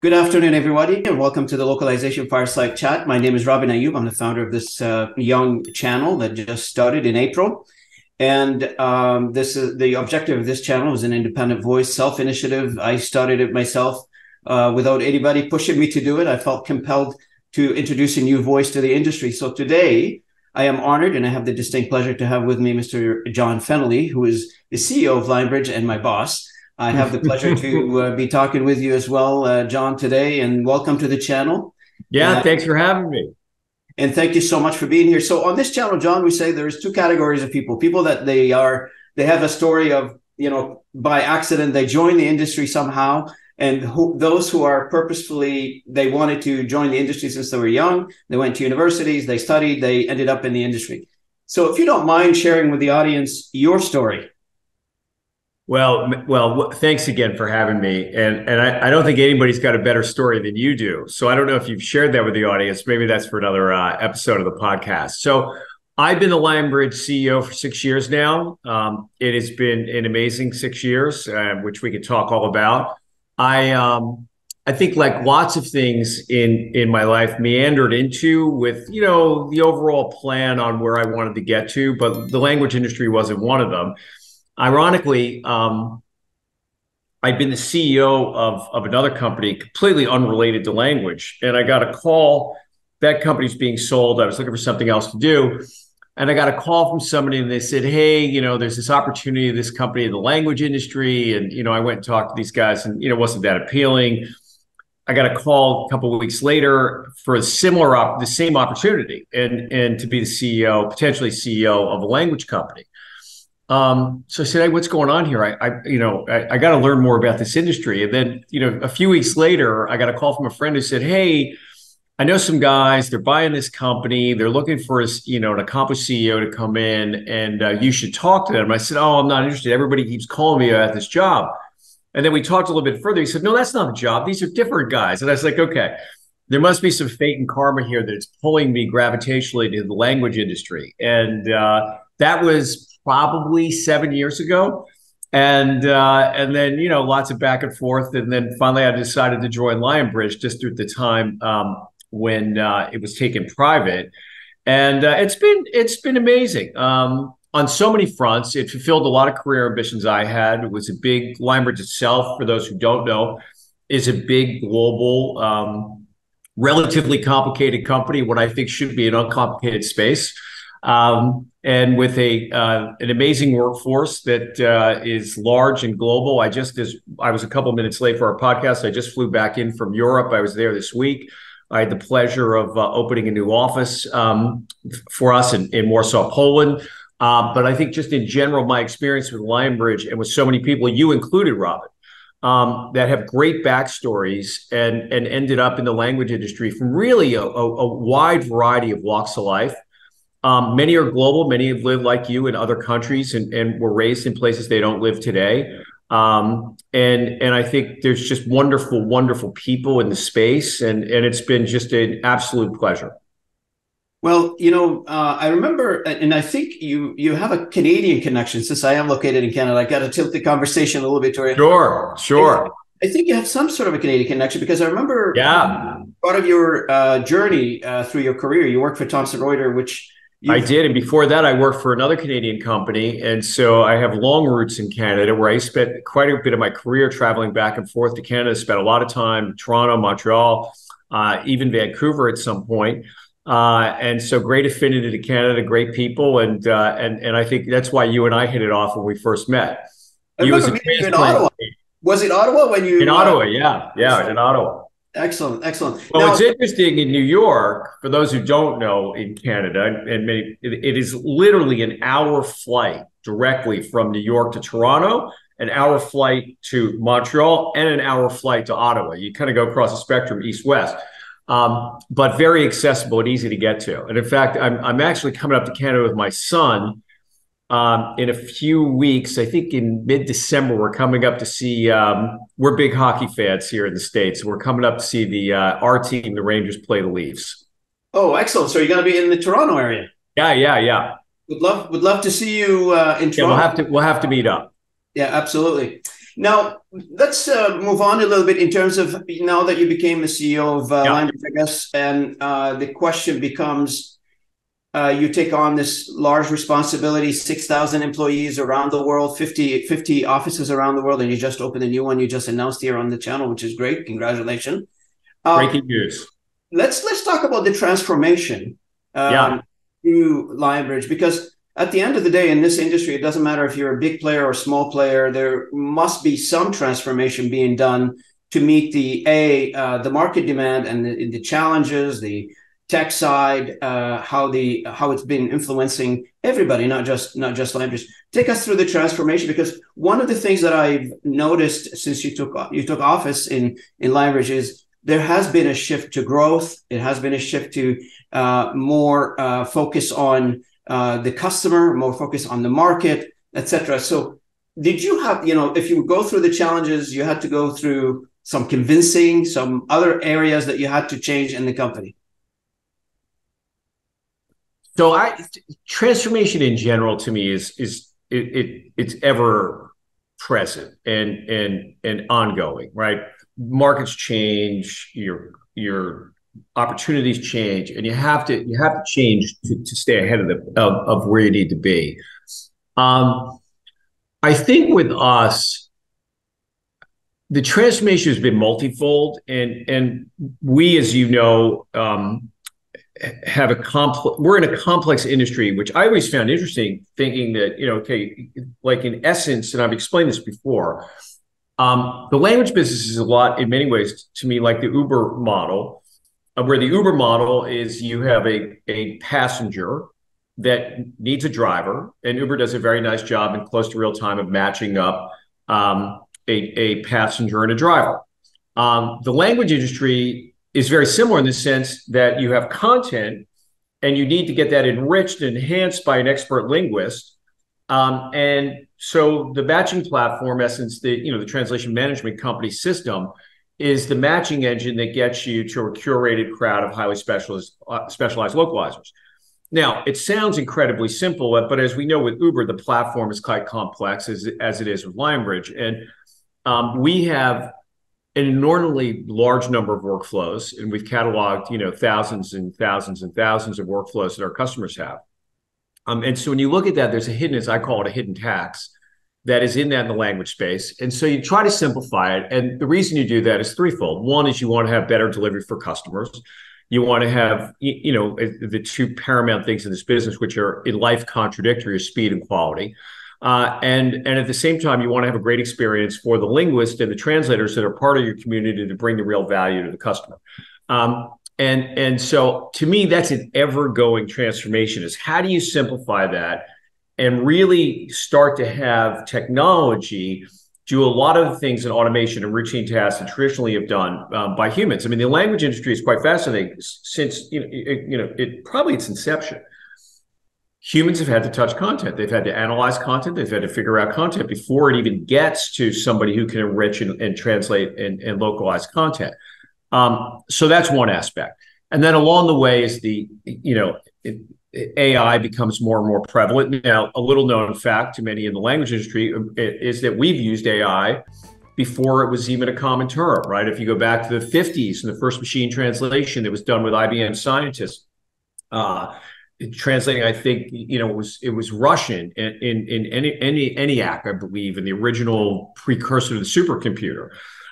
Good afternoon, everybody, and welcome to the Localization Fireside Chat. My name is Robin Ayub. I'm the founder of this young channel that just started in April. And this is the objective of this channel is an independent voice, self-initiative. I started it myself without anybody pushing me to do it. I felt compelled to introduce a new voice to the industry. So today, I am honored and I have the distinct pleasure to have with me Mr. John Fennelly, who is the CEO of Lionbridge and my boss. I have the pleasure to be talking with you as well, John, today, and welcome to the channel. Yeah, thanks for having me. And thank you so much for being here. So on this channel, John, we say there's two categories of people that they have a story of, by accident, they join the industry somehow. And those who are purposefully, they wanted to join the industry since they were young. They went to universities, they studied, they ended up in the industry. So if you don't mind sharing with the audience your story. Well, thanks again for having me. And I don't think anybody's got a better story than you do. So I don't know if you've shared that with the audience. Maybe that's for another episode of the podcast. So I've been the Lionbridge CEO for 6 years now. It has been an amazing 6 years, which we could talk all about. I think like lots of things in my life meandered into with, the overall plan on where I wanted to get to, but the language industry wasn't one of them. Ironically, I'd been the CEO of another company completely unrelated to language. And I got a call, that company's being sold. I was looking for something else to do. And I got a call from somebody and they said, hey, there's this opportunity in this company in the language industry. And, I went and talked to these guys and, it wasn't that appealing. I got a call a couple of weeks later for the same opportunity and to be the CEO, potentially CEO of a language company. So I said, hey, what's going on here? I got to learn more about this industry. And then, a few weeks later, I got a call from a friend who said, hey, I know some guys, they're buying this company. They're looking for an accomplished CEO to come in and you should talk to them. I said, oh, I'm not interested. Everybody keeps calling me about this job. And then we talked a little bit further. He said, no, that's not the job. These are different guys. And I was like, okay, there must be some fate and karma here that it's pulling me gravitationally to the language industry. And that was probably 7 years ago. And then, lots of back and forth. And then finally I decided to join Lionbridge just at the time when it was taken private. And it's been amazing on so many fronts. It fulfilled a lot of career ambitions I had. It was a big, Lionbridge itself, for those who don't know, is a big global, relatively complicated company, what I think should be an uncomplicated space. And with an amazing workforce that is large and global. I was a couple of minutes late for our podcast. I just flew back in from Europe. I was there this week. I had the pleasure of opening a new office for us in Warsaw, Poland. But I think just in general, my experience with Lionbridge and with so many people, you included, Robin, that have great backstories and ended up in the language industry from really a wide variety of walks of life. Many are global. Many have lived like you in other countries and were raised in places they don't live today. And I think there's just wonderful, wonderful people in the space. And it's been just an absolute pleasure. Well, I remember, and I think you have a Canadian connection since I am located in Canada. I got to tilt the conversation a little bit to you. Sure. I think you have some sort of a Canadian connection because I remember part of your journey through your career. You worked for Thomson Reuters, which I did. And before that, I worked for another Canadian company. And so I have long roots in Canada where I spent quite a bit of my career traveling back and forth to Canada, spent a lot of time in Toronto, Montreal, even Vancouver at some point. And so great affinity to Canada, great people. And I think that's why you and I hit it off when we first met. You was in Ottawa. Was it Ottawa when you? In Ottawa, yeah, in Ottawa. Excellent. Well, it's interesting in New York, for those who don't know, in Canada, and it is literally an hour flight directly from New York to Toronto, an hour flight to Montreal, and an hour flight to Ottawa. You kind of go across the spectrum, east-west, but very accessible and easy to get to. And in fact, I'm actually coming up to Canada with my son in a few weeks. I think in mid-December, we're coming up to see, we're big hockey fans here in the States. We're coming up to see our team, the Rangers, play the Leafs. Oh, excellent. So you're going to be in the Toronto area? Yeah. Would love to see you in Toronto. Yeah, we'll have to meet up. Yeah, absolutely. Now, let's move on a little bit in terms of now that you became the CEO of Language, I guess, and the question becomes, you take on this large responsibility, 6,000 employees around the world, 50 offices around the world, and you just opened a new one you just announced here on the channel, which is great. Congratulations. Breaking news. Let's talk about the transformation through Lionbridge, because at the end of the day, in this industry, it doesn't matter if you're a big player or a small player, there must be some transformation being done to meet the market demand and the challenges, the tech side, how it's been influencing everybody, not just Lionbridge. Take us through the transformation, because one of the things that I've noticed since you took office in Lionbridge is there has been a shift to growth. It has been a shift to more focus on the customer, more focus on the market, etc. So did you have, if you go through the challenges, you had to go through some convincing, some other areas that you had to change in the company? So transformation in general to me it's ever present and ongoing, right? Markets change, your opportunities change, and you have to change to stay ahead of where you need to be. I think with us, the transformation has been multifold, and we, as you know, we're in a complex industry, which I always found interesting, thinking that, like in essence, and I've explained this before, the language business is a lot, in many ways, to me, like the Uber model, where the Uber model is you have a passenger that needs a driver, and Uber does a very nice job in close to real time of matching up a passenger and a driver. The language industry is very similar in the sense that you have content and you need to get that enriched and enhanced by an expert linguist. And so the matching platform, in essence, the translation management company system, is the matching engine that gets you to a curated crowd of highly specialized localizers. Now, it sounds incredibly simple, but as we know with Uber, the platform is quite complex as it is with Lionbridge. And we have an inordinately large number of workflows, and we've cataloged, thousands and thousands and thousands of workflows that our customers have. And so when you look at that, there's a hidden, as I call it, a hidden tax that is in the language space. And so you try to simplify it. And the reason you do that is threefold. One is you want to have better delivery for customers. You want to have, the two paramount things in this business, which are in life contradictory, are speed and quality. And at the same time, you want to have a great experience for the linguists and the translators that are part of your community to bring the real value to the customer. And so to me, that's an ever-going transformation, is how do you simplify that and really start to have technology do a lot of the things in automation and routine tasks that traditionally have done by humans. I mean, the language industry is quite fascinating since its inception. Humans have had to touch content. They've had to analyze content. They've had to figure out content before it even gets to somebody who can enrich and translate and localize content. So that's one aspect. And then along the way is AI becomes more and more prevalent. Now, a little known fact to many in the language industry is that we've used AI before it was even a common term, right? If you go back to the 50s and the first machine translation that was done with IBM scientists, translating, I think, it was Russian in ENIAC, I believe, in the original precursor to the supercomputer.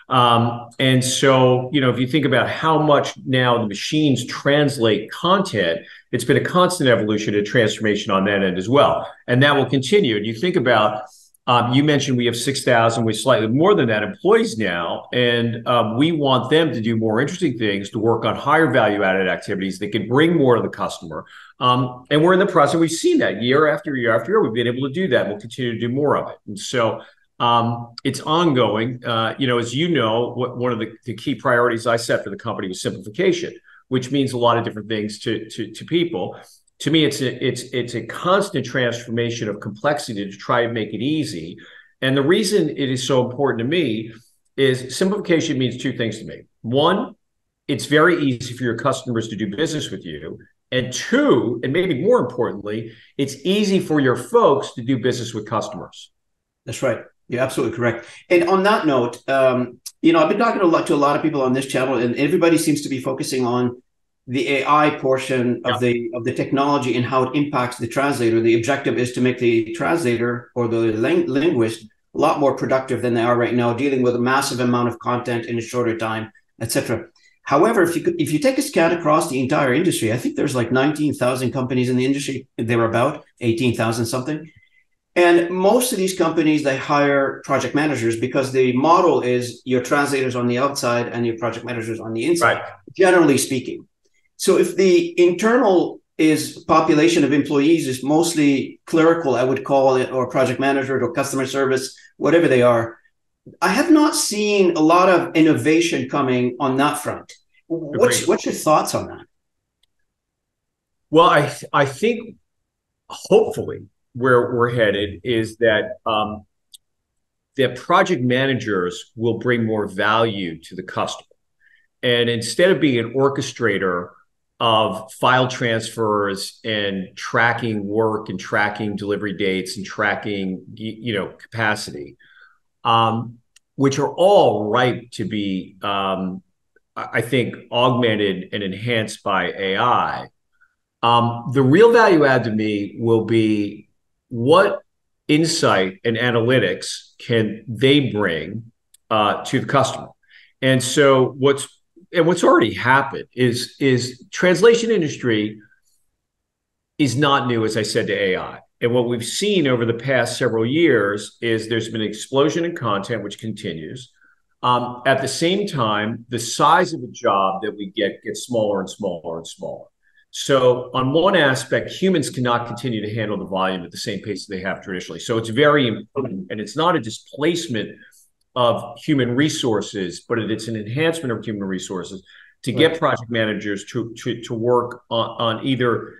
And so, if you think about how much now the machines translate content, it's been a constant evolution and transformation on that end as well. And that will continue. And you think about, you mentioned we have 6,000, we're slightly more than that employees now. And we want them to do more interesting things, to work on higher value added activities that can bring more to the customer. And we're in the process. We've seen that year after year after year. We've been able to do that. We'll continue to do more of it. And so it's ongoing. As you know, one of the key priorities I set for the company was simplification, which means a lot of different things to people. To me, it's a constant transformation of complexity to try and make it easy. And the reason it is so important to me is simplification means two things to me. One, it's very easy for your customers to do business with you. And two, and maybe more importantly, it's easy for your folks to do business with customers. That's right. You're absolutely correct. And on that note, I've been talking to a lot of people on this channel, and everybody seems to be focusing on the AI portion Yeah. of the technology and how it impacts the translator. The objective is to make the translator or the linguist a lot more productive than they are right now, dealing with a massive amount of content in a shorter time, etc. However, if you take a scan across the entire industry, I think there's like 19,000 companies in the industry. They're about 18,000 something. And most of these companies, they hire project managers because the model is your translators on the outside and your project managers on the inside, Right. generally speaking. So if the internal is population of employees is mostly clerical, I would call it, or project manager or customer service, whatever they are, I have not seen a lot of innovation coming on that front. Agreed. What's your thoughts on that? Well, I think hopefully where we're headed is that that project managers will bring more value to the customer. And instead of being an orchestrator of file transfers and tracking work and tracking delivery dates and tracking, capacity, which are all ripe to be, I think, augmented and enhanced by AI. The real value add to me will be what insight and analytics can they bring to the customer. And so what's already happened is translation industry is not new, as I said, to AI. And what we've seen over the past several years is there's been an explosion in content, which continues. At the same time, the size of the job that we get gets smaller and smaller and smaller. So on one aspect, humans cannot continue to handle the volume at the same pace that they have traditionally. So it's very important, and it's not a displacement of human resources, but it's an enhancement of human resources to get project managers to work on either,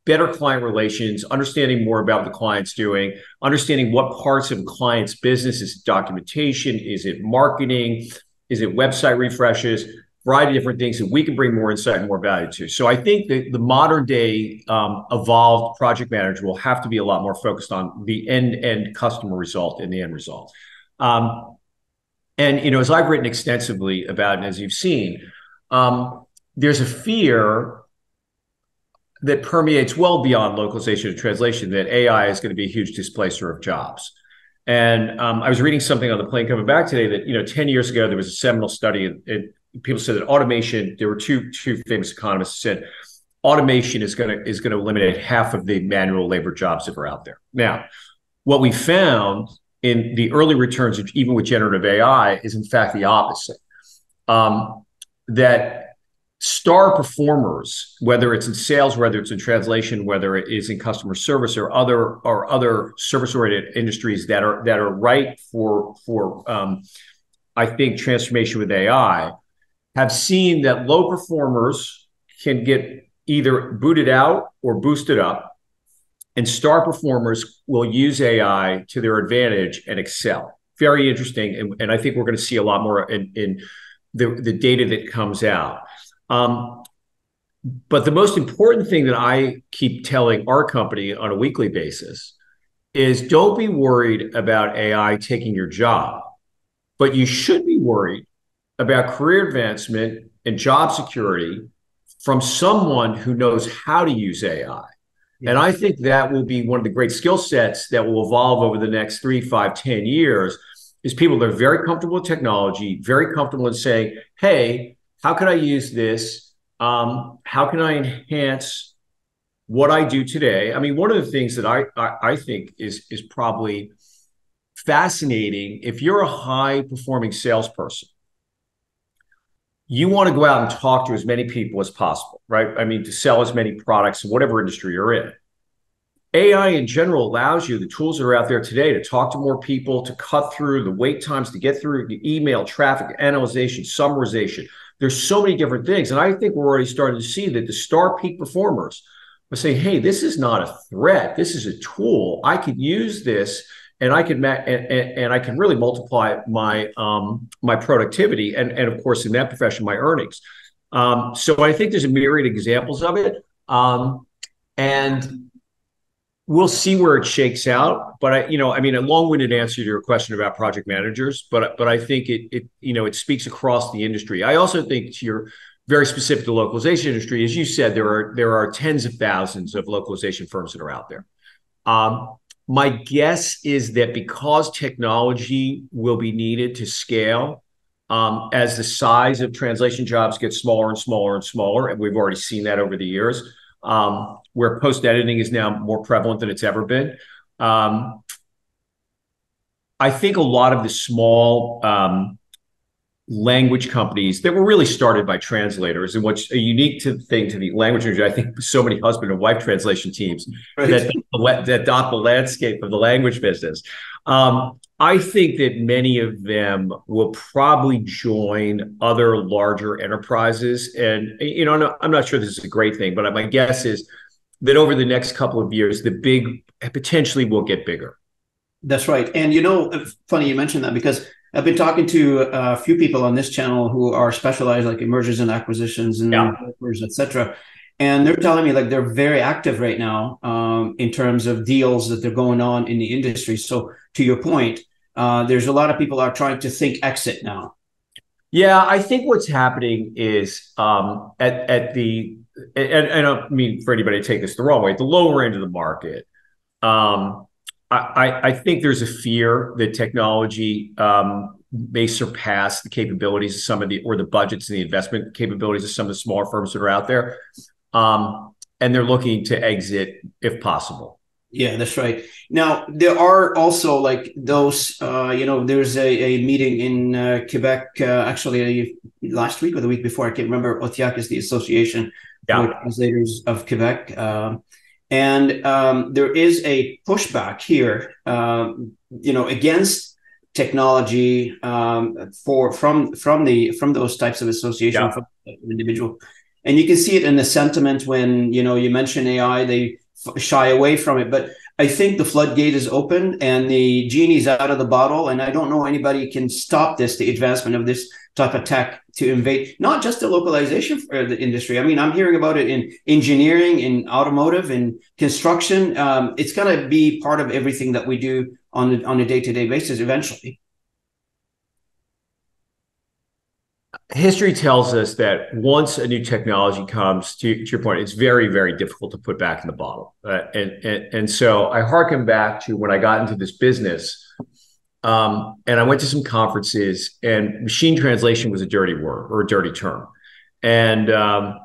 better client relations, understanding more about what the client's doing, understanding what parts of a client's business. Is it documentation? Is it marketing? Is it website refreshes? Variety of different things that we can bring more insight and more value to. So I think that the modern day evolved project manager will have to be a lot more focused on the end customer result and the end result. As I've written extensively about, and as you've seen, there's a fear that permeates well beyond localization and translation that AI is going to be a huge displacer of jobs. And I was reading something on the plane coming back today that 10 years ago there was a seminal study. People said that automation. There were two famous economists who said automation is going to eliminate half of the manual labor jobs that are out there. Now, what we found in the early returns, even with generative AI, is in fact the opposite. That star performers, whether it's in sales, whether it's in translation, whether it is in customer service or other service-oriented industries that are ripe for I think transformation with AI, have seen that low performers can get either booted out or boosted up, and star performers will use AI to their advantage and excel. Very interesting, and I think we're going to see a lot more in the data that comes out. But the most important thing that I keep telling our company on a weekly basis is don't be worried about AI taking your job, but you should be worried about career advancement and job security from someone who knows how to use AI. Yeah. And I think that will be one of the great skill sets that will evolve over the next 3, 5, 10 years is people that are very comfortable with technology, very comfortable in saying, hey, how can I use this? How can I enhance what I do today? I mean, one of the things that I think is probably fascinating, if you're a high-performing salesperson, you want to go out and talk to as many people as possible, right? I mean, to sell as many products in whatever industry you're in. AI in general allows you, the tools that are out there today, to talk to more people, to cut through the wait times, to get through the email, traffic, analyzation, summarization. There's so many different things. And I think we're already starting to see that the star peak performers are saying, hey, this is not a threat. This is a tool. I could use this and I can I can really multiply my my productivity and of course in that profession my earnings. So I think there's a myriad of examples of it, and We'll see where it shakes out, but I mean, a long-winded answer to your question about project managers, but I think it speaks across the industry. I also think to your very specific to the localization industry, as you said, there are tens of thousands of localization firms that are out there. My guess is that because technology will be needed to scale, as the size of translation jobs gets smaller and smaller and smaller, and we've already seen that over the years. Where post-editing is now more prevalent than it's ever been. I think a lot of the small language companies that were really started by translators, and what's a unique thing to the language industry, I think so many husband and wife translation teams that dot the landscape of the language business. I think that many of them will probably join other larger enterprises. And, I'm not sure this is a great thing, but my guess is that over the next couple of years, the big potentially will get bigger. That's right. And, funny you mentioned that, because I've been talking to a few people on this channel who are specialized like in mergers and acquisitions and et cetera. And they're telling me like they're very active right now in terms of deals that they're going on in the industry. So to your point, there's a lot of people are trying to think exit now. Yeah, I think what's happening is at the, and I don't mean for anybody to take this the wrong way, the lower end of the market, I think there's a fear that technology may surpass the capabilities of some of or the budgets and the investment capabilities of some of the smaller firms that are out there. And they're looking to exit if possible. Yeah, that's right. Now, there are also like those, there's a meeting in Quebec, actually last week or the week before, I can't remember. OTIAC is the Association for Translators of Quebec. And there is a pushback here, against technology from those types of associations, from individual. And you can see it in the sentiment when, you mention AI, they shy away from it. But I think the floodgate is open and the genie's out of the bottle. And I don't know anybody can stop the advancement of this type of tech to invade, not just the localization for the industry. I mean, I'm hearing about it in engineering, in automotive, in construction. It's going to be part of everything that we do on a day-to-day basis eventually. History tells us that once a new technology comes, to your point, it's very, very difficult to put back in the bottle. And so I hearken back to when I got into this business, and I went to some conferences, and machine translation was a dirty word or a dirty term. And, I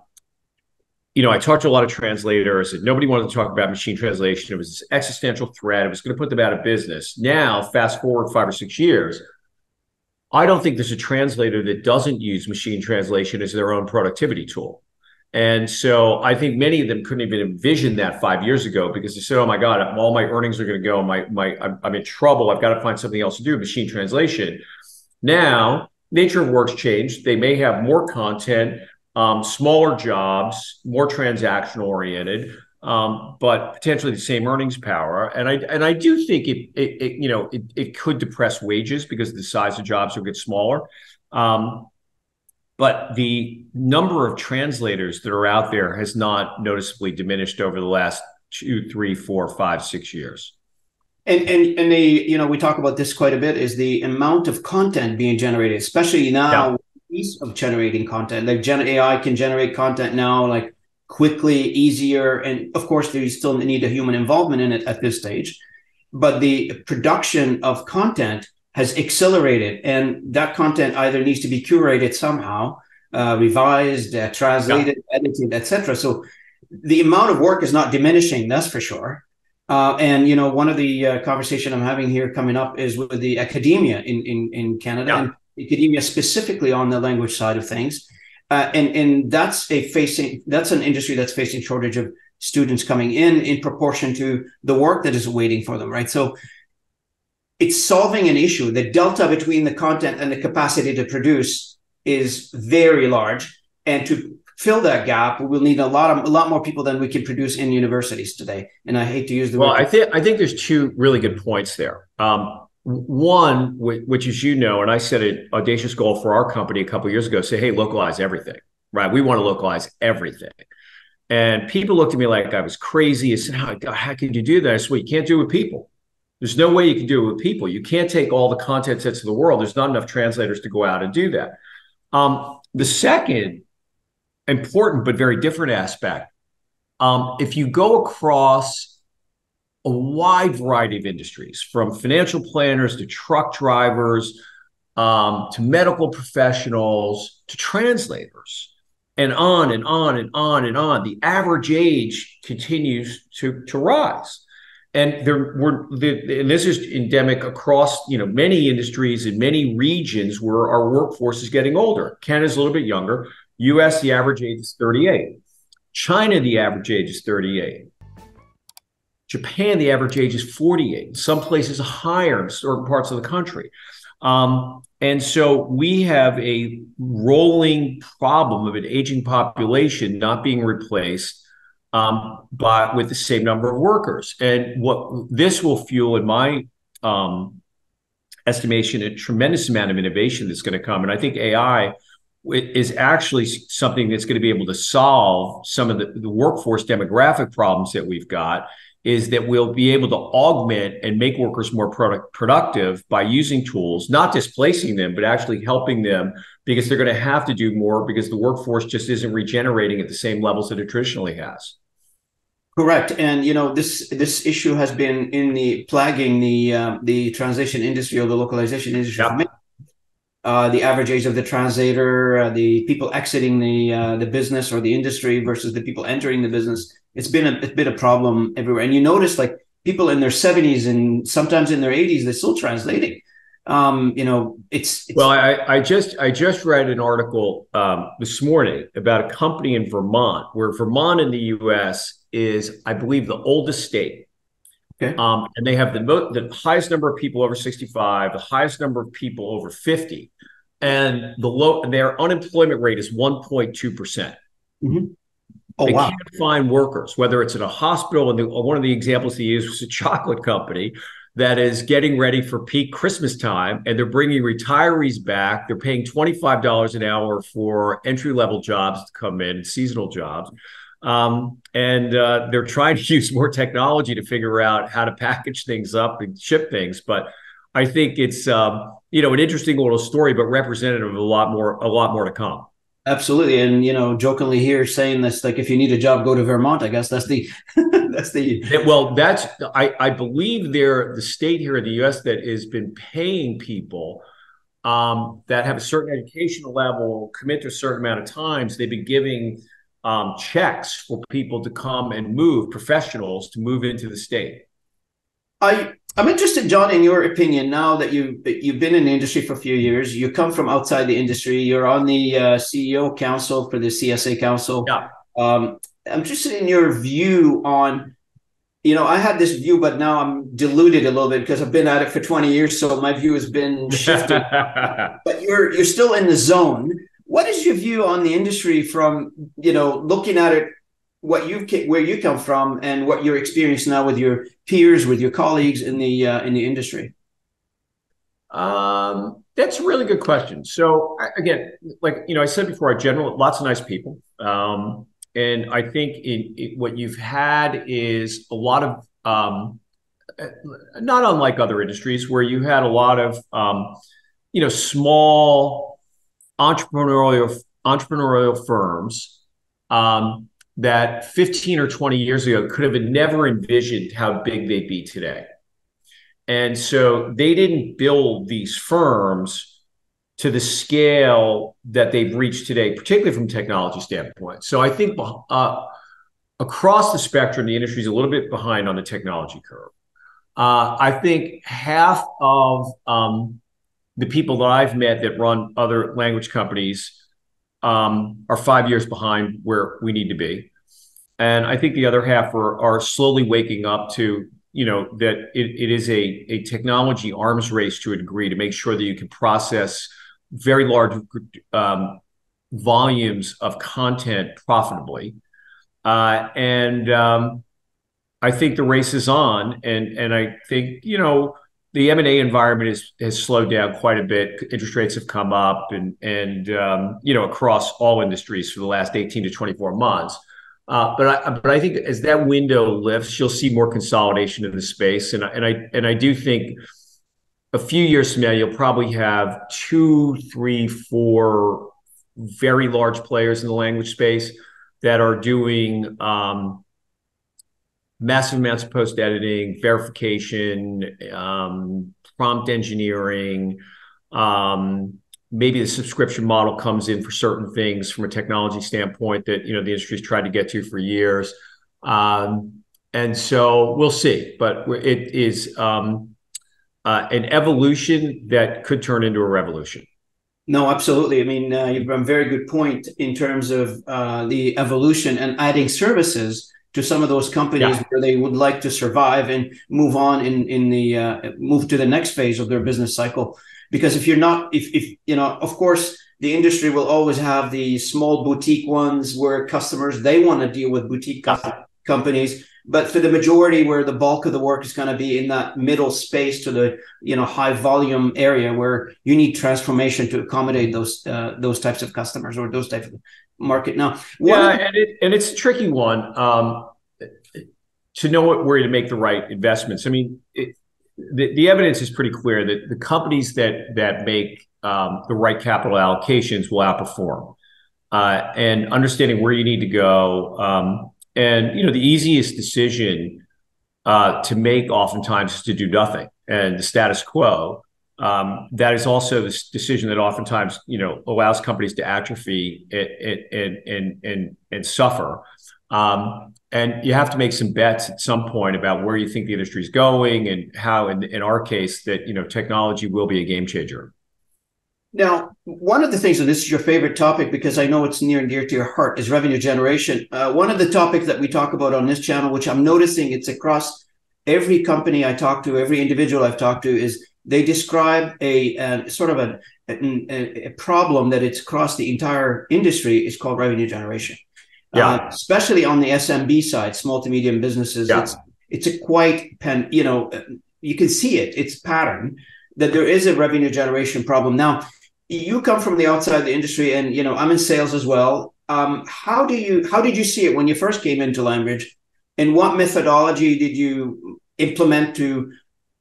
talked to a lot of translators, and nobody wanted to talk about machine translation. It was this existential threat. It was going to put them out of business. Now, fast forward 5 or 6 years, I don't think there's a translator that doesn't use machine translation as their own productivity tool. And so I think many of them couldn't even envision that 5 years ago, because they said, oh my God, all my earnings are going to go. I'm in trouble. I've got to find something else to do, machine translation. Now, nature of work's changed. They may have more content, smaller jobs, more transactional oriented, but potentially the same earnings power. And I do think it could depress wages because the size of jobs will get smaller. But the number of translators that are out there has not noticeably diminished over the last 2, 3, 4, 5, 6 years. And we talk about this quite a bit, is the amount of content being generated, especially now, ease of generating content. Like AI can generate content now, like quickly, easier. And of course, you still need a human involvement in it at this stage. But the production of content has accelerated, and that content either needs to be curated somehow, revised, translated, edited, etc. So the amount of work is not diminishing, that's for sure. And one of the conversation I'm having here coming up is with the academia in Canada, and academia specifically on the language side of things. And that's an industry that's facing shortage of students coming in proportion to the work that is waiting for them, right? So it's solving an issue. The delta between the content and the capacity to produce is very large. And to fill that gap, we will need a lot more people than we can produce in universities today. And I hate to use the word. Well, I think there's two really good points there. One, which is, and I set an audacious goal for our company a couple of years ago, say, hey, localize everything, right? We want to localize everything. And people looked at me like I was crazy. I said, how could you do that? I said, well, you can't do it with people. There's no way you can do it with people. You can't take all the content sets of the world. There's not enough translators to go out and do that. The second important but very different aspect, if you go across a wide variety of industries, from financial planners to truck drivers, to medical professionals, to translators, and on and on and on and on, the average age continues to rise. And and this is endemic across many industries in many regions where our workforce is getting older. Canada's a little bit younger. US, the average age is 38. China, the average age is 38. Japan, the average age is 48. Some places higher in certain parts of the country. And so we have a rolling problem of an aging population not being replaced but with the same number of workers. And what this will fuel, in my estimation, a tremendous amount of innovation that's going to come. And I think AI is actually something that's going to be able to solve some of the workforce demographic problems that we've got, is that we'll be able to augment and make workers more productive by using tools, not displacing them, but actually helping them, because they're going to have to do more because the workforce just isn't regenerating at the same levels that it traditionally has. Correct. And, this issue has been plaguing the translation industry or the localization industry. Yep. The average age of the translator, the people exiting the business or the industry versus the people entering the business. It's been a problem everywhere. And you notice, like, people in their 70s and sometimes in their 80s, they're still translating. It's well, I just read an article this morning about a company in Vermont, where Vermont in the US is, I believe, the oldest state. Okay. And they have the highest number of people over 65, the highest number of people over 50, and their unemployment rate is 1.2%. Mm-hmm. Oh, they wow. can't find workers, whether it's at a hospital. And one of the examples they used was a chocolate company that is getting ready for peak Christmas time, and they're bringing retirees back. They're paying $25 an hour for entry-level jobs to come in, seasonal jobs. And they're trying to use more technology to figure out how to package things up and ship things. But I think it's an interesting little story, but representative of a lot more to come. Absolutely. And, jokingly here saying this, like, if you need a job, go to Vermont. I guess that's the I believe they're the state here in the US that has been paying people that have a certain educational level, commit to a certain amount of times. They've been giving checks for people to come and professionals to move into the state. I'm interested, John, in your opinion, now that you've been in the industry for a few years. You come from outside the industry. You're on the CEO Council for the CSA Council. Yeah. I'm interested in your view on, I had this view, but now I'm diluted a little bit because I've been at it for 20 years. So my view has been shifted. But you're still in the zone. What is your view on the industry from, looking at it, where you come from and what you're experiencing now with your peers, with your colleagues in the industry? That's a really good question. So again, like, I said before, lots of nice people. And I think what you've had is a lot of, not unlike other industries, where you had a lot of, small entrepreneurial firms that 15 or 20 years ago could have never envisioned how big they'd be today. And so they didn't build these firms to the scale that they've reached today, particularly from a technology standpoint. So I think across the spectrum, the industry is a little bit behind on the technology curve. I think half of the people that I've met that run other language companies are 5 years behind where we need to be. And I think the other half are slowly waking up to, that it is a technology arms race to a degree to make sure that you can process very large volumes of content profitably. And I think the race is on. And I think, the M&A environment has slowed down quite a bit. Interest rates have come up and across all industries for the last 18 to 24 months. But I think as that window lifts, you'll see more consolidation in the space, and I do think a few years from now you'll probably have two, three, four very large players in the language space that are doing massive amounts of post editing, verification, prompt engineering. Maybe the subscription model comes in for certain things from a technology standpoint that the industry's tried to get to for years. And so we'll see, but it is an evolution that could turn into a revolution. No, absolutely. I mean, you've got a very good point in terms of the evolution and adding services to some of those companies where they would like to survive and move on in the move to the next phase of their business cycle. Because if you're not, if of course, the industry will always have the small boutique ones where customers, they want to deal with boutique companies. But for the majority, where the bulk of the work is going to be in that middle space to the high volume area where you need transformation to accommodate those types of customers or those types of market. Now, it's a tricky one to know where to make the right investments. I mean, the evidence is pretty clear that the companies that make the right capital allocations will outperform, and understanding where you need to go. And the easiest decision to make oftentimes is to do nothing and the status quo. That is also the decision that oftentimes allows companies to atrophy and suffer. And you have to make some bets at some point about where you think the industry is going and how, in our case, that technology will be a game changer. Now, one of the things, and this is your favorite topic because I know it's near and dear to your heart, is revenue generation. One of the topics that we talk about on this channel, which I'm noticing it's across every company I talk to, every individual I've talked to, is they describe a sort of a problem that it's across the entire industry is called revenue generation. Especially on the SMB side, small to medium businesses. It's a quite you can see it's pattern that there is a revenue generation problem. Now, you come from the outside of the industry, and I'm in sales as well. How did you see it when you first came into Lionbridge, and what methodology did you implement to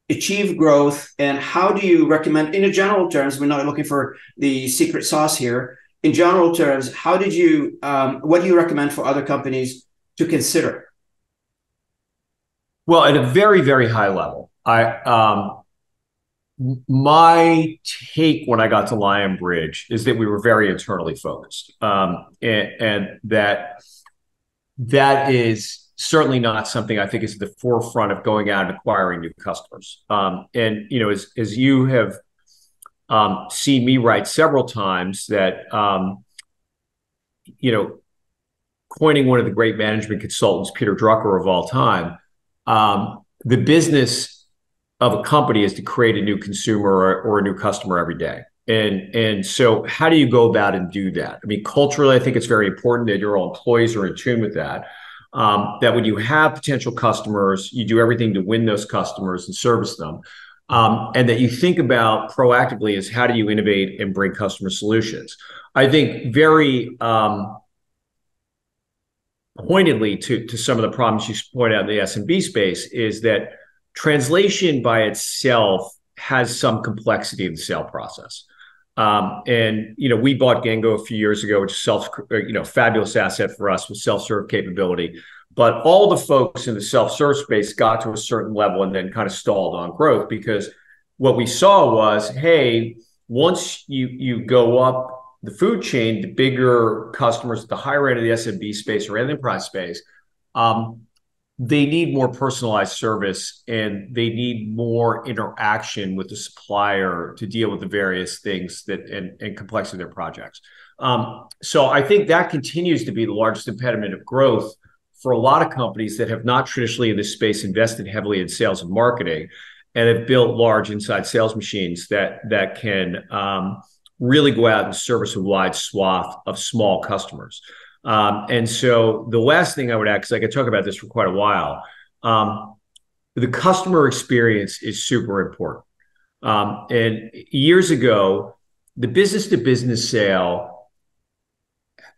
achieve growth? And how do you recommend, in general terms, we're not looking for the secret sauce here. In general terms, what do you recommend for other companies to consider? Well, at a very, very high level, my take when I got to Lionbridge is that we were very internally focused, and that is certainly not something I think is at the forefront of going out and acquiring new customers. And as you have seen me write several times, that coining one of the great management consultants, Peter Drucker of all time, the business of a company is to create a new consumer or a new customer every day. And so how do you go about and do that? I mean, culturally, I think it's very important that your employees are in tune with that. That when you have potential customers, you do everything to win those customers and service them. And that you think about proactively is how do you innovate and bring customer solutions? I think very pointedly to some of the problems you point out in the SMB space is that translation by itself has some complexity in the sale process. And we bought Gengo a few years ago, which is fabulous asset for us with self-serve capability. But all the folks in the self-serve space got to a certain level and then kind of stalled on growth, because what we saw was, hey, once you go up the food chain, the bigger customers at the higher end of the SMB space or enterprise space, they need more personalized service and they need more interaction with the supplier to deal with the various things and complexity of their projects. So I think that continues to be the largest impediment of growth for a lot of companies that have not traditionally in this space invested heavily in sales and marketing and have built large inside sales machines that can really go out and service a wide swath of small customers. And so the last thing I would add, because I could talk about this for quite a while, the customer experience is super important. And years ago, the business-to-business sale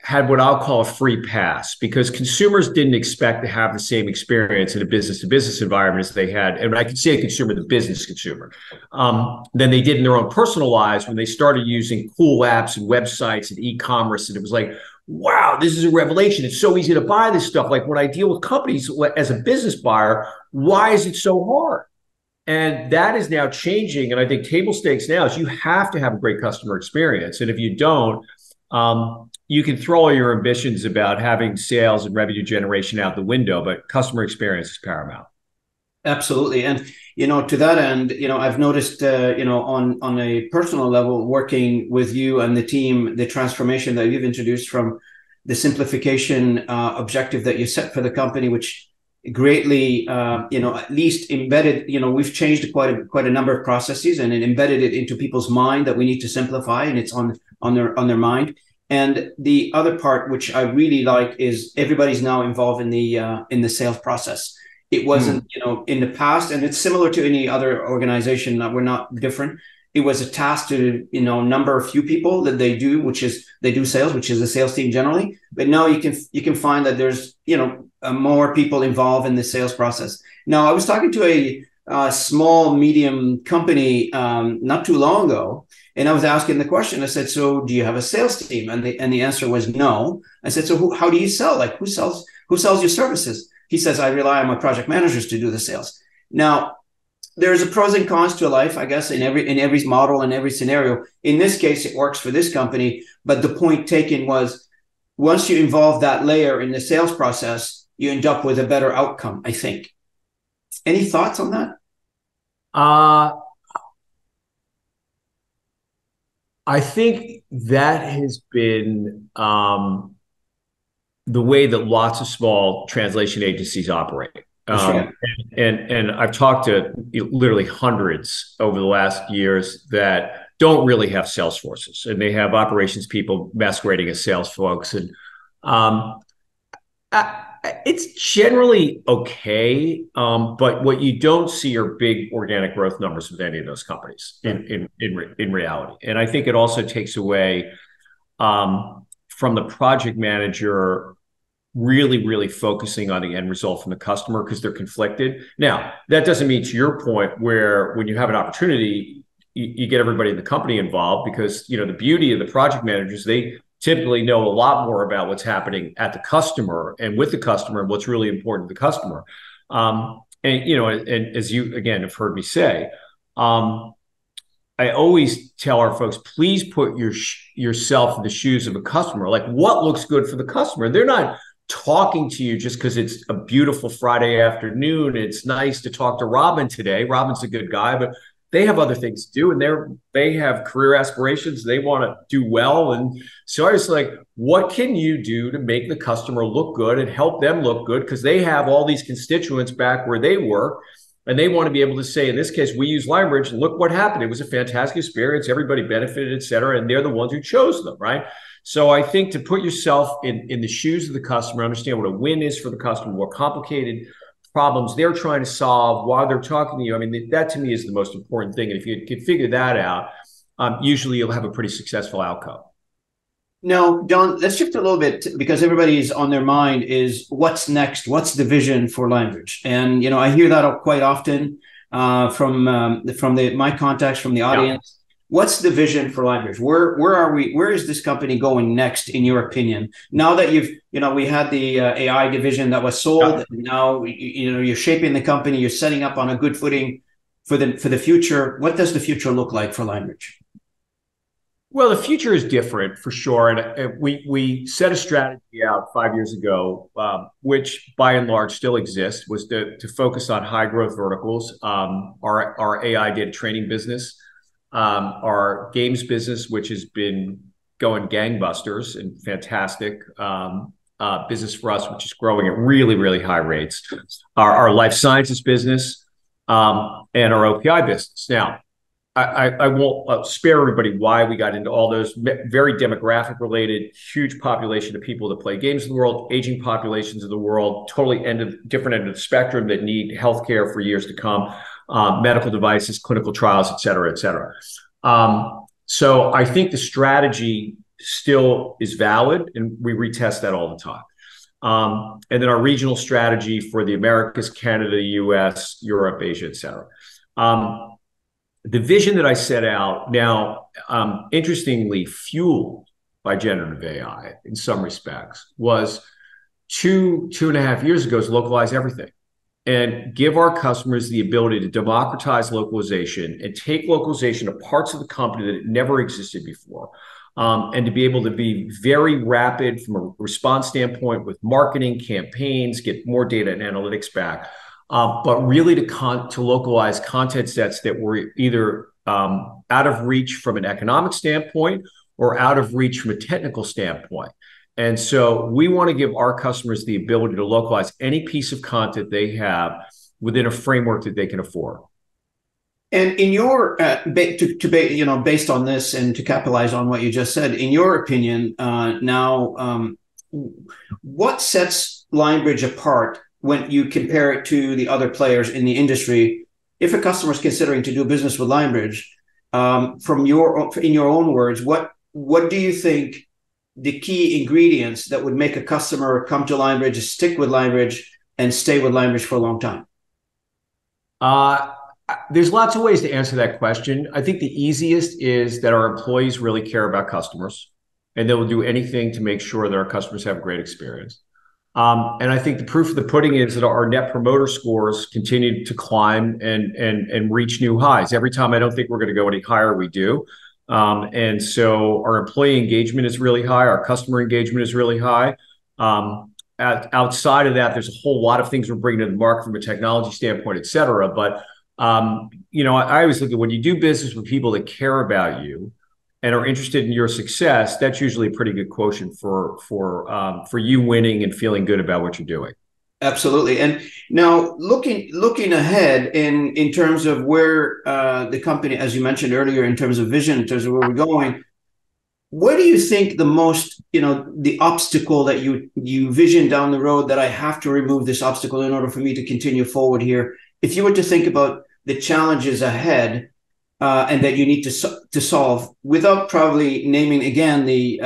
had what I'll call a free pass because consumers didn't expect to have the same experience in a business-to-business environment as they had, and I can say a consumer, the business consumer, than they did in their own personal lives when they started using cool apps and websites and e-commerce. And it was like, wow, this is a revelation. It's so easy to buy this stuff. Like when I deal with companies as a business buyer, why is it so hard? And that is now changing. And I think table stakes now is you have to have a great customer experience. And if you don't, you can throw all your ambitions about having sales and revenue generation out the window, but customer experience is paramount. Absolutely. And, to that end, I've noticed, on a personal level, working with you and the team, the transformation that you've introduced from the simplification objective that you set for the company, which greatly, at least embedded, we've changed quite a number of processes and it embedded it into people's mind that we need to simplify, and it's on their mind. And the other part, which I really like, is everybody's now involved in the sales process. It wasn't, in the past, and it's similar to any other organization. We're not different. It was a task to, number a few people that they do sales, which is the sales team generally. But now you can find that there's, more people involved in the sales process. Now, I was talking to a small, medium company not too long ago, and I was asking the question. I said, "So, do you have a sales team?" And the answer was no. I said, "So, how do you sell? Like, who sells your services?" He says, "I rely on my project managers to do the sales." Now, there's a pros and cons to life, I guess, in every model and every scenario. In this case, it works for this company, but the point taken was, once you involve that layer in the sales process, you end up with a better outcome, I think. Any thoughts on that? I think that has been the way that lots of small translation agencies operate. Right. And I've talked to literally hundreds over the last years that don't really have sales forces, and they have operations people masquerading as sales folks. And it's generally okay, but what you don't see are big organic growth numbers with any of those companies in reality. And I think it also takes away from the project manager really, really focusing on the end result from the customer because they're conflicted. Now, that doesn't mean, to your point, where when you have an opportunity, you get everybody in the company involved because, the beauty of the project managers, they typically know a lot more about what's happening at the customer and with the customer and what's really important to the customer. And as you, again, have heard me say, I always tell our folks, please put yourself in the shoes of a customer. Like, what looks good for the customer? They're not talking to you just because it's a beautiful Friday afternoon. It's nice to talk to Robin today. Robin's a good guy, but they have other things to do, and they have career aspirations. They want to do well. And so I was like, what can you do to make the customer look good and help them look good? Because they have all these constituents back where they work, and they want to be able to say, in this case, we use Lionbridge, and look what happened. It was a fantastic experience. Everybody benefited, et cetera. And they're the ones who chose them, right? So I think to put yourself in the shoes of the customer, understand what a win is for the customer, what complicated problems they're trying to solve while they're talking to you. I mean, that to me is the most important thing. And if you can figure that out, usually you'll have a pretty successful outcome. Now, John, let's shift a little bit because everybody's on their mind is what's next? What's the vision for Lionbridge? And, I hear that quite often from my contacts from the audience. Yeah. What's the vision for Lionbridge? Where are we? Where is this company going next, in your opinion? Now that we had the AI division that was sold, yeah. And now you're shaping the company, you're setting up on a good footing for the future. What does the future look like for Lionbridge? Well, the future is different for sure, and we set a strategy out 5 years ago, which by and large still exists, was to focus on high growth verticals. Our AI data training business. Our games business, which has been going gangbusters and fantastic business for us, which is growing at really, really high rates. Our life sciences business and our OPI business. Now, I won't spare everybody why we got into all those. Very demographic related, huge population of people that play games in the world, aging populations of the world, totally different end of the spectrum that need healthcare for years to come. Medical devices, clinical trials, et cetera, et cetera. So I think the strategy still is valid, and we retest that all the time. And then our regional strategy for the Americas, Canada, US, Europe, Asia, et cetera. The vision that I set out now, interestingly fueled by generative AI in some respects, was two and a half years ago, is localize everything and give our customers the ability to democratize localization and take localization to parts of the company that it never existed before. And to be able to be very rapid from a response standpoint with marketing campaigns, get more data and analytics back, but really to localize content sets that were either out of reach from an economic standpoint or out of reach from a technical standpoint. And so we want to give our customers the ability to localize any piece of content they have within a framework that they can afford. And in your, based on this and to capitalize on what you just said, in your opinion, what sets Lionbridge apart when you compare it to the other players in the industry? If a customer is considering to do business with Lionbridge, in your own words, what do you think the key ingredients that would make a customer come to Lionbridge, stick with Lionbridge, and stay with Lionbridge for a long time? There's lots of ways to answer that question. I think the easiest is that our employees really care about customers, and they will do anything to make sure that our customers have a great experience. And I think the proof of the pudding is that our net promoter scores continue to climb and reach new highs. Every time I don't think we're going to go any higher, we do. And so our employee engagement is really high. Our customer engagement is really high. Outside of that, there's a whole lot of things we're bringing to the market from a technology standpoint, et cetera. But I always look at when you do business with people that care about you and are interested in your success, that's usually a pretty good quotient for you winning and feeling good about what you're doing. Absolutely. And now looking ahead in terms of where the company, as you mentioned earlier, in terms of vision, in terms of where we're going, what do you think the obstacle that you vision down the road, that I have to remove this obstacle in order for me to continue forward here? If you were to think about the challenges ahead and that you need to solve, without probably naming again the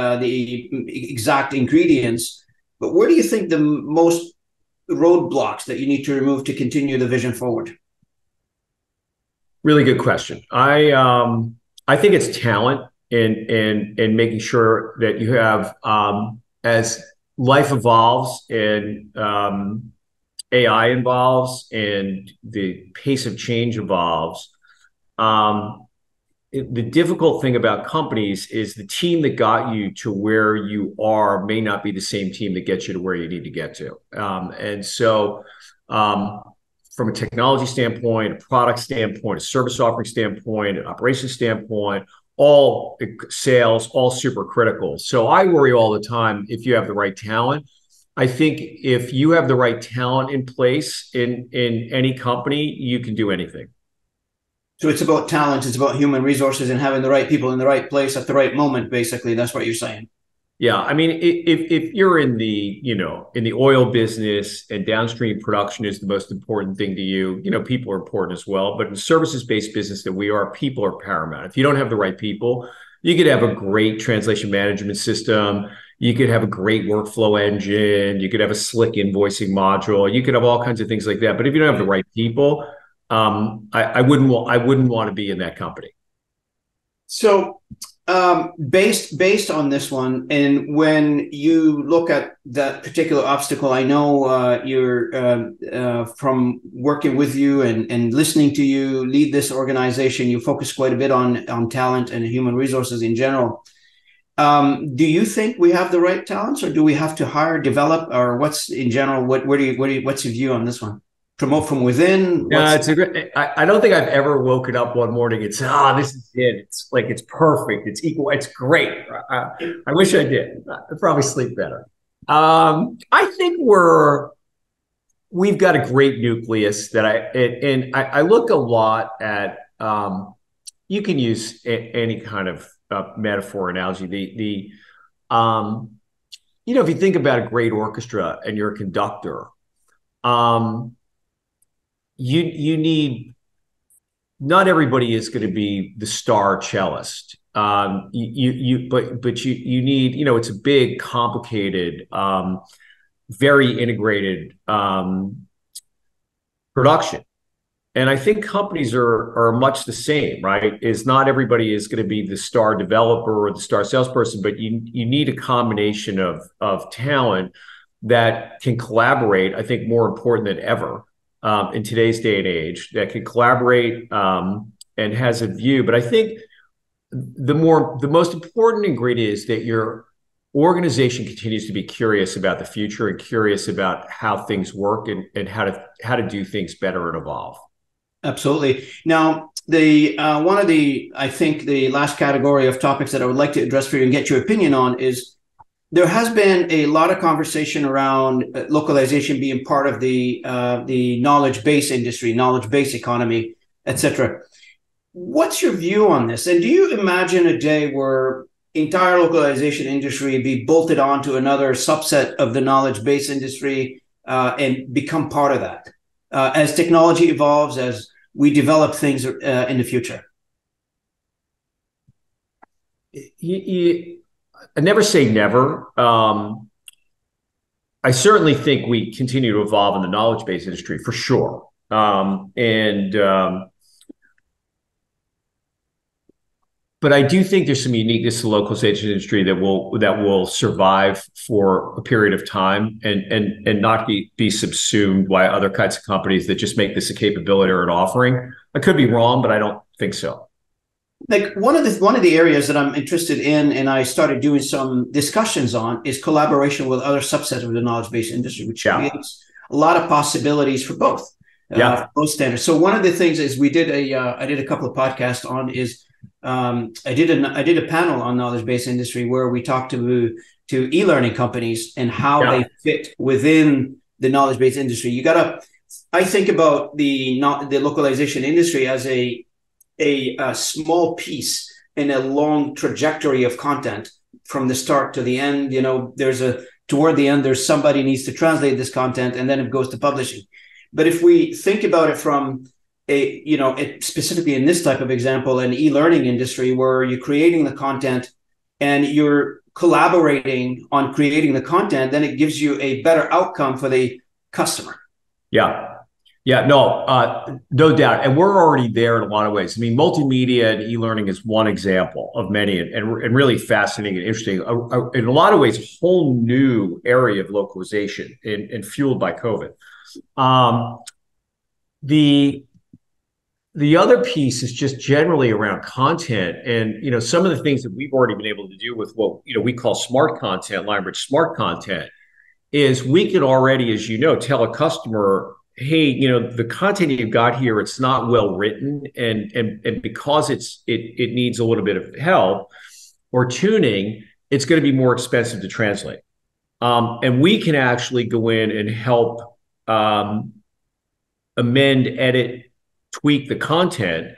exact ingredients, but where do you think the most roadblocks that you need to remove to continue the vision forward? Really good question. I think it's talent and making sure that you have, as life evolves and AI evolves and the pace of change evolves, the difficult thing about companies is the team that got you to where you are may not be the same team that gets you to where you need to get to. And so from a technology standpoint, a product standpoint, a service offering standpoint, an operations standpoint, all sales, all super critical. So I worry all the time if you have the right talent. I think if you have the right talent in place in any company, you can do anything. So it's about talent, it's about human resources and having the right people in the right place at the right moment, basically. That's what you're saying. Yeah. I mean, if you're in the oil business and downstream production is the most important thing to you, people are important as well. But in services-based business that we are, people are paramount. If you don't have the right people, you could have a great translation management system. You could have a great workflow engine. You could have a slick invoicing module. You could have all kinds of things like that. But if you don't have the right people, I wouldn't want to be in that company. So based on this one, and when you look at that particular obstacle, I know you're from working with you and listening to you lead this organization, you focus quite a bit on talent and human resources in general. Do you think we have the right talents, or do we have to hire, develop, or what's in general? What's your view on this one? Promote from within? Yeah, I don't think I've ever woken up one morning and said, this is it. It's like, it's perfect. It's equal. It's great. I wish I did. I'd probably sleep better. I think we've got a great nucleus that I look a lot at, you can use any kind of metaphor, analogy. If you think about a great orchestra and you're a conductor, you need not everybody is going to be the star cellist. But you need, it's a big, complicated, very integrated production. And I think companies are much the same, right? Is not everybody is going to be the star developer or the star salesperson, but you need a combination of talent that can collaborate. I think more important than ever in today's day and age, that can collaborate and has a view. But I think the most important ingredient is that your organization continues to be curious about the future and curious about how things work and how to do things better and evolve. Absolutely. Now, I think the last category of topics that I would like to address for you and get your opinion on is there has been a lot of conversation around localization being part of the knowledge base industry, knowledge base economy, etc. What's your view on this? And do you imagine a day where entire localization industry be bolted onto another subset of the knowledge base industry and become part of that as technology evolves, as we develop things in the future? I never say never. I certainly think we continue to evolve in the knowledge base industry for sure. But I do think there's some uniqueness to the localization industry that will survive for a period of time and not be subsumed by other kinds of companies that just make this a capability or an offering. I could be wrong, but I don't think so. Like one of the areas that I'm interested in, and I started doing some discussions on, is collaboration with other subsets of the knowledge-based industry, which creates a lot of possibilities for both. For both standards. So one of the things is I did a couple of podcasts on is. I did a panel on knowledge-based industry where we talked to e-learning companies and how they fit within the knowledge-based industry. I think about the localization industry as a small piece in a long trajectory of content from the start to the end. Toward the end, there's somebody needs to translate this content, and then it goes to publishing. But if we think about it from specifically in this type of example, an e-learning industry where you're creating the content and you're collaborating on creating the content, then it gives you a better outcome for the customer. No doubt. And we're already there in a lot of ways. I mean, multimedia and e-learning is one example of many and really fascinating and interesting. In a lot of ways, a whole new area of localization and fueled by COVID. The other piece is just generally around content. And, some of the things that we've already been able to do with what, we call smart content, Lionbridge smart content, is we can already, as tell a customer, hey, the content you've got here, it's not well written. And because it needs a little bit of help or tuning, it's going to be more expensive to translate. And we can actually go in and help amend, edit, tweak the content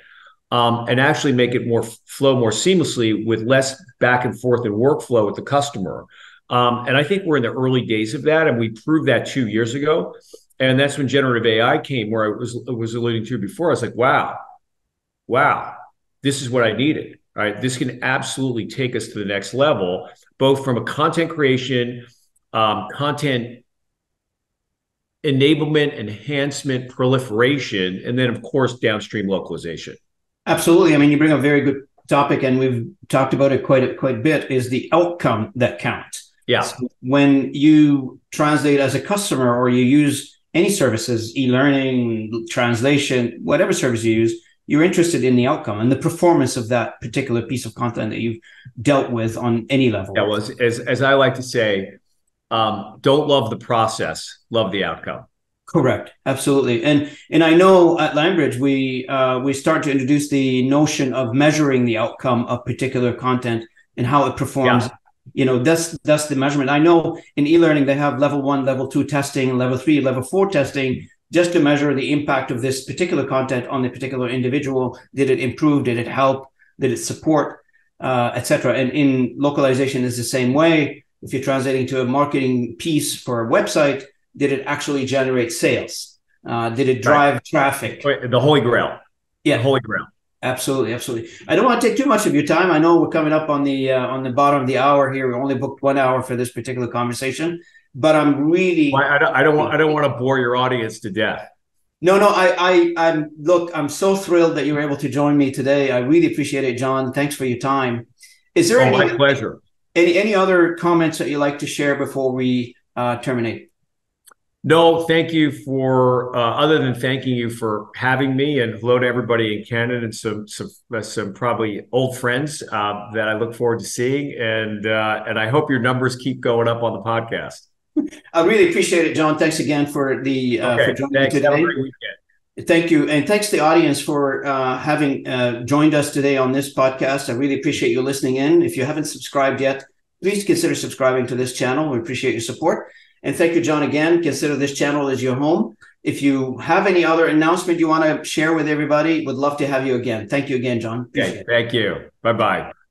and actually make it flow more seamlessly with less back and forth and workflow with the customer. And I think we're in the early days of that, and we proved that 2 years ago. And that's when generative AI came, where I was alluding to before. I was like, wow, this is what I needed. Right? This can absolutely take us to the next level, both from a content creation, content enablement, enhancement, proliferation, and then, of course, downstream localization. Absolutely. I mean, you bring up a very good topic, and we've talked about it quite a bit, is the outcome that counts. Yeah. So when you translate as a customer or you use any services, e-learning, translation, whatever service you use, you're interested in the outcome and the performance of that particular piece of content that you've dealt with on any level. Yeah, well, as I like to say, don't love the process, love the outcome. Correct. Absolutely. And I know at Lionbridge, we start to introduce the notion of measuring the outcome of particular content and how it performs. Yeah. That's the measurement. I know in e-learning, they have level 1, level 2 testing, level 3, level 4 testing, just to measure the impact of this particular content on the particular individual. Did it improve? Did it help? Did it support, etc.? And in localization is the same way. If you're translating to a marketing piece for a website, did it actually generate sales? Did it drive traffic? The Holy Grail. the Yeah, holy grail. absolutely, absolutely. I don't want to take too much of your time. I know we're coming up on the bottom of the hour here. We only booked 1 hour for this particular conversation, but I'm Well, really I don't want to bore your audience to death. no, no. I'm look. I'm so thrilled that you were able to join me today. I really appreciate it, John. Thanks for your time. Is there Oh, my pleasure. any other comments that you'd like to share before we terminate? No, thank you for other than thanking you for having me, and hello to everybody in Canada and some probably old friends that I look forward to seeing, and I hope your numbers keep going up on the podcast. I really appreciate it, John. Thanks again for Okay, for joining me thanks. Have a today. great weekend. Thank you, and thanks to the audience for having joined us today on this podcast. I really appreciate you listening in. If you haven't subscribed yet, please consider subscribing to this channel. We appreciate your support. And thank you, John, again. Consider this channel as your home. If you have any other announcement you want to share with everybody, would love to have you again. Thank you again, John. Okay, thank you. Bye-bye.